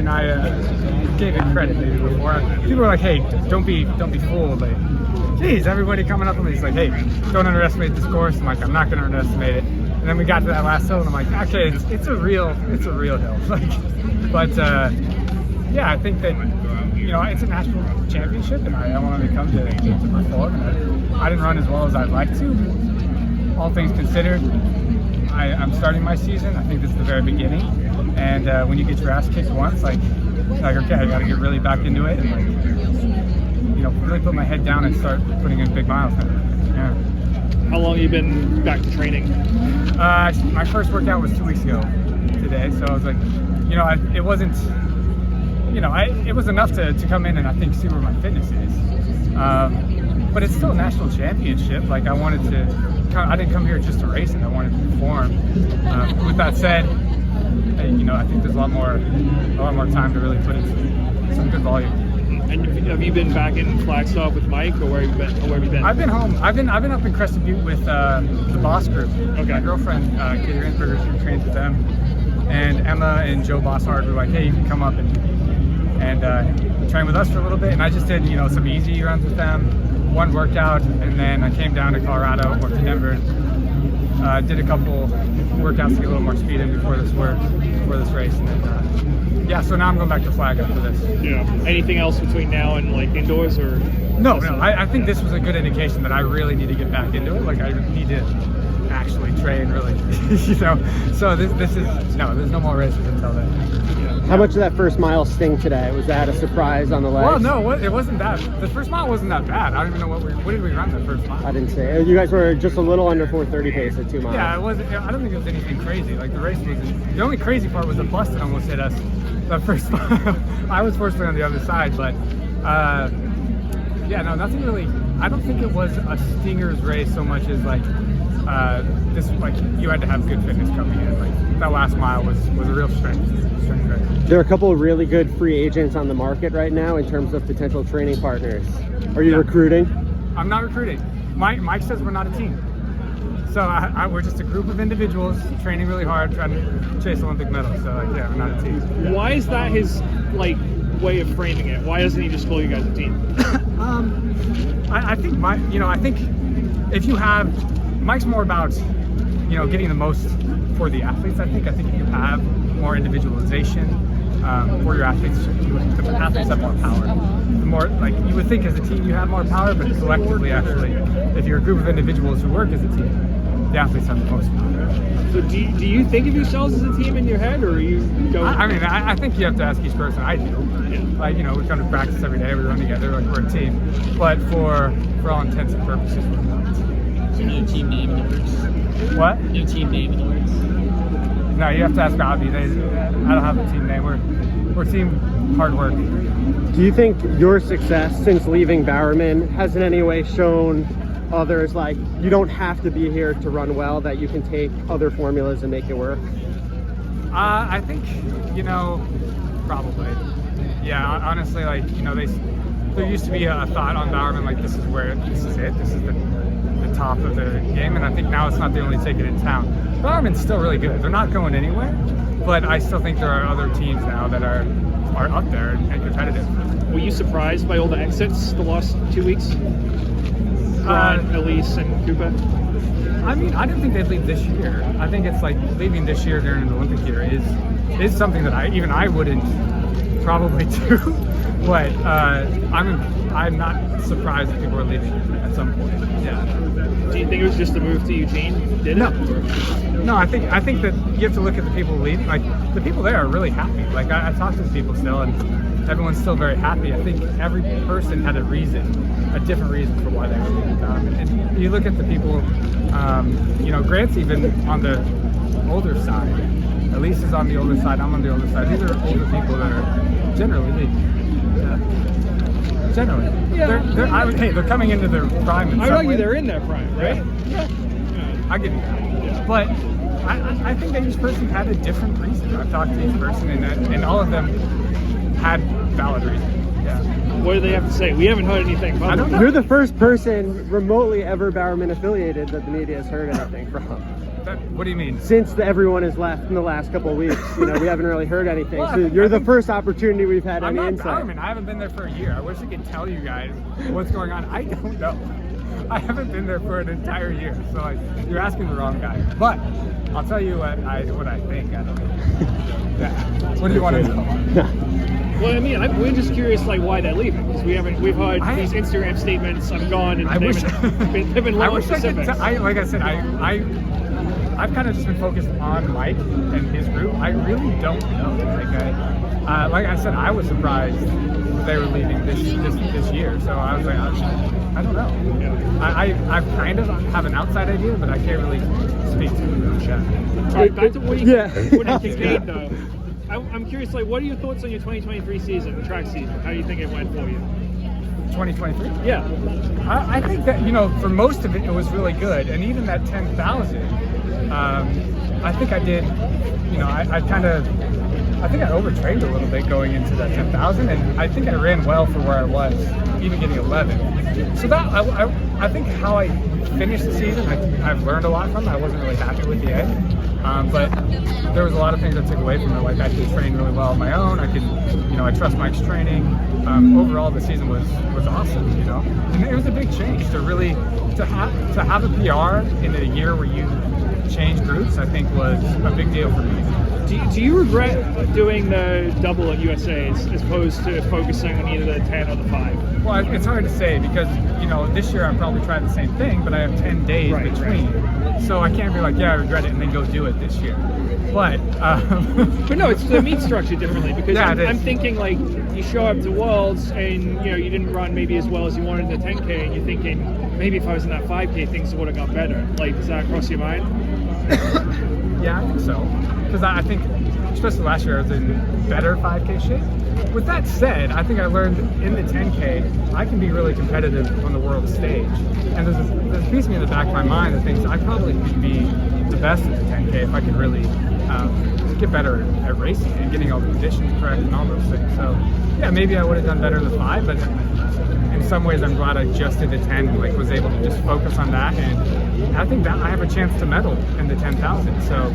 and I gave it credit maybe before. People were like, "Hey, don't be fooled." Like, geez, everybody coming up to me is like, "Hey, don't underestimate this course." I'm like, "I'm not going to underestimate it." And then we got to that last hill, and I'm like, "Okay, it's a real hill." Like, but yeah, I think that it's a national championship, and I wanted to come to perform. And I didn't run as well as I'd like to. All things considered, I'm starting my season. I think this is the very beginning, and when you get your ass kicked once, like okay, I got to get really back into it, and really put my head down and start putting in big miles now. Yeah. How long have you been back to training? My first workout was 2 weeks ago today, so I was like, it wasn't, it was enough to come in and I think see where my fitness is. But it's still a national championship. Like I didn't come here just to race it. I wanted to perform. With that said, I think there's a lot more time to really put in some good volume. And have you been back in Flagstaff with Mike, or where have you been? I've been home. I've been up in Crested Butte with the Boss Group. Okay. My girlfriend, Katie Rinsberger, she trains with them, and Emma and Joe Bosshard were like, "Hey, you can come up and train with us for a little bit." And I just did, some easy runs with them, one workout, and then I came down to Colorado, or to Denver, did a couple workouts to get a little more speed in before this race, and then so now I'm going back to Flag after this. Yeah. Anything else between now and like indoors, or? No. I think this was a good indication that I really need to get back into it. Like I need to actually train, really. So this is there's no more races until then. How much of that first mile sting today? Was that a surprise on the legs? Well, no, it wasn't that. The first mile wasn't that bad. I don't even know what did we run the first mile? I didn't say. You guys were just a little under 4:30 pace at 2 miles. Yeah, it wasn't. I don't think it was anything crazy. Like the race wasn't. The only crazy part was the bus that almost hit us the first mile. I was fortunately on the other side, but nothing really. I don't think it was a stinger's race so much as this. Like you had to have good fitness coming in. Like that last mile was a real strength race. There are a couple of really good free agents on the market right now in terms of potential training partners. Are you recruiting? I'm not recruiting. Mike says we're not a team. So we're just a group of individuals training really hard, trying to chase Olympic medals. So we're not a team. Why is that his way of framing it? Why doesn't he just call you guys a team? I think I think if you have, Mike's more about getting the most for the athletes. I think if you have more individualization for your athletes, the athletes have more power. The more, you would think as a team you have more power, but collectively, actually, if you're a group of individuals who work as a team, the athletes have the most power. So do you think of yourselves as a team in your head, or you don't? I think you have to ask each person. I do. Yeah. We come to practice every day, we run together, we're a team. But for all intents and purposes, we're not. Is there no team name in the works? What? No team name in the works? No, you have to ask Bobby. I don't have a team name. We're team hard work. Do you think your success since leaving Bowerman has in any way shown others you don't have to be here to run well, that you can take other formulas and make it work? I think, probably. Yeah, honestly, there used to be a thought on Bowerman, this is it. This is the top of the game, and I think now it's not the only ticket in town. Bowerman's still really good. They're not going anywhere, but I still think there are other teams now that are up there and competitive. Were you surprised by all the exits the last 2 weeks? Elise and Cooper? I didn't think they'd leave this year. I think it's leaving this year during the Olympic year is something that I wouldn't probably do. But I'm not surprised that people are leaving at some point. Yeah. Do you think it was just a move to Eugene? No, I think that you have to look at the people leaving. The people there are really happy. I talk to the people still, and everyone's still very happy. I think every person had a different reason for why they were leaving. And you look at the people, Grant's even on the older side. Elise is on the older side. I'm on the older side. These are older people that are generally leaving. Yeah. Generally. Yeah. They're coming into their prime. I would argue they're in their prime, right? Yeah. I'll give you that. Yeah. But I think that each person had a different reason. I've talked to each person, and all of them had valid reasons. Yeah. What do they have to say? We haven't heard anything. I don't know. You're the first person remotely ever Bowerman affiliated that the media has heard anything from. What do you mean? Since everyone has left in the last couple of weeks, we haven't really heard anything. Well, So you're I the think- first opportunity we've had I'm any not insight. Bowerman. I haven't been there for a year. I wish I could tell you guys what's going on. I don't know. I haven't been there for an entire year, so you're asking the wrong guy. But I'll tell you what I think. I don't know. Yeah. What do you want to know? Well, I mean, we're just curious, like, why they're leaving, because we've heard these Instagram statements, "I'm gone," and I wish they've been I low on wish I could. specifics. Like I said, I've kind of just been focused on Mike and his group. I really don't know. Like I said, I was surprised they were leaving this year. So I was like, I don't know. Yeah. I kind of have an outside idea, but I can't really speak to it. Yeah. All right, back to what you Yeah. what you Kincaid, though. I'm curious, like, what are your thoughts on your 2023 season, track season? How do you think it went for you? 2023. Yeah. I think that, for most of it, it was really good. And even that 10,000, I think I did, I think I overtrained a little bit going into that 10,000, and I think I ran well for where I was, even getting 11. So that, I think how I finished the season, I've learned a lot from. I wasn't really happy with the end. But there was a lot of things I took away from it. Like, I could train really well on my own. I could, I trust Mike's training. Overall, the season was awesome. And it was a big change to really to have a PR in a year where you change groups. I think was a big deal for me. Do you regret doing the double at USA as opposed to focusing on either the 10 or the 5? Well, it's hard to say because this year I'm probably trying the same thing, but I have 10 days between. So I can't be like, yeah, I regret it, and then go do it this year. But no, it's the meet structured differently because Yeah, I'm thinking, like, you show up to Worlds and you didn't run maybe as well as you wanted in the 10K, and you're thinking maybe if I was in that 5K things would have gone better. Like, does that cross your mind? Yeah, I think so. Because I think, especially last year, I was in better 5K shape. With that said, I think I learned in the 10K, I can be really competitive on the world stage. And there's a piece of me in the back of my mind that thinks I probably could be the best at the 10K if I could really get better at racing and getting all the conditions correct and all those things. So, yeah, maybe I would have done better in the 5, but in some ways I'm glad I just did the 10 and was able to just focus on that. And I think that I have a chance to medal in the 10,000. So,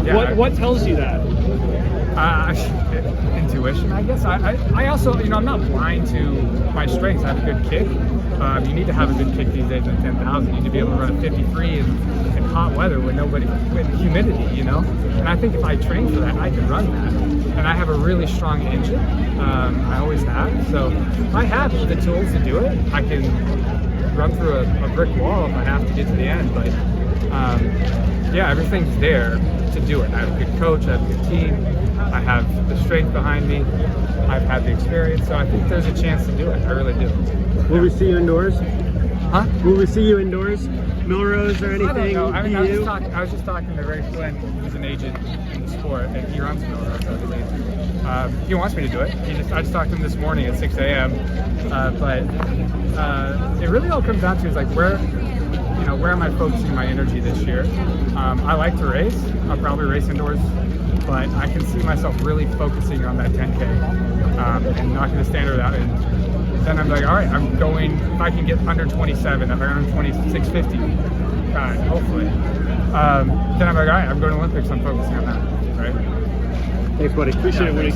yeah. What tells you that? Intuition, I guess. I also, I'm not blind to my strengths. I have a good kick. You need to have a good kick these days in 10,000. You need to be able to run a 53 in hot weather with humidity, And I think if I train for that, I can run that. And I have a really strong engine. I always have. So if I have the tools to do it, I can run through a brick wall if I have to get to the end. But yeah, everything's there to do it. I have a good coach, I have a good team, I have the strength behind me, I've had the experience, so I think there's a chance to do it. I really do. Will we see you indoors? Huh? Will we see you indoors? Milrose or anything? I don't know. I mean, I EU? was just talking to Ray Flynn, who's an agent in the sport, and he runs Milrose, I believe. He wants me to do it. I just talked to him this morning at 6 a.m. But it really all comes down to is like where am I focusing my energy this year? I like to race. I'll probably race indoors, but I can see myself really focusing on that 10K and knocking the standard out. And then I'm like, all right, I'm going. If I can get under 27, if I run 26:50, hopefully, then I'm like, all right, I'm going to Olympics. I'm focusing on that, right? Thanks, buddy. Appreciate it, Woody.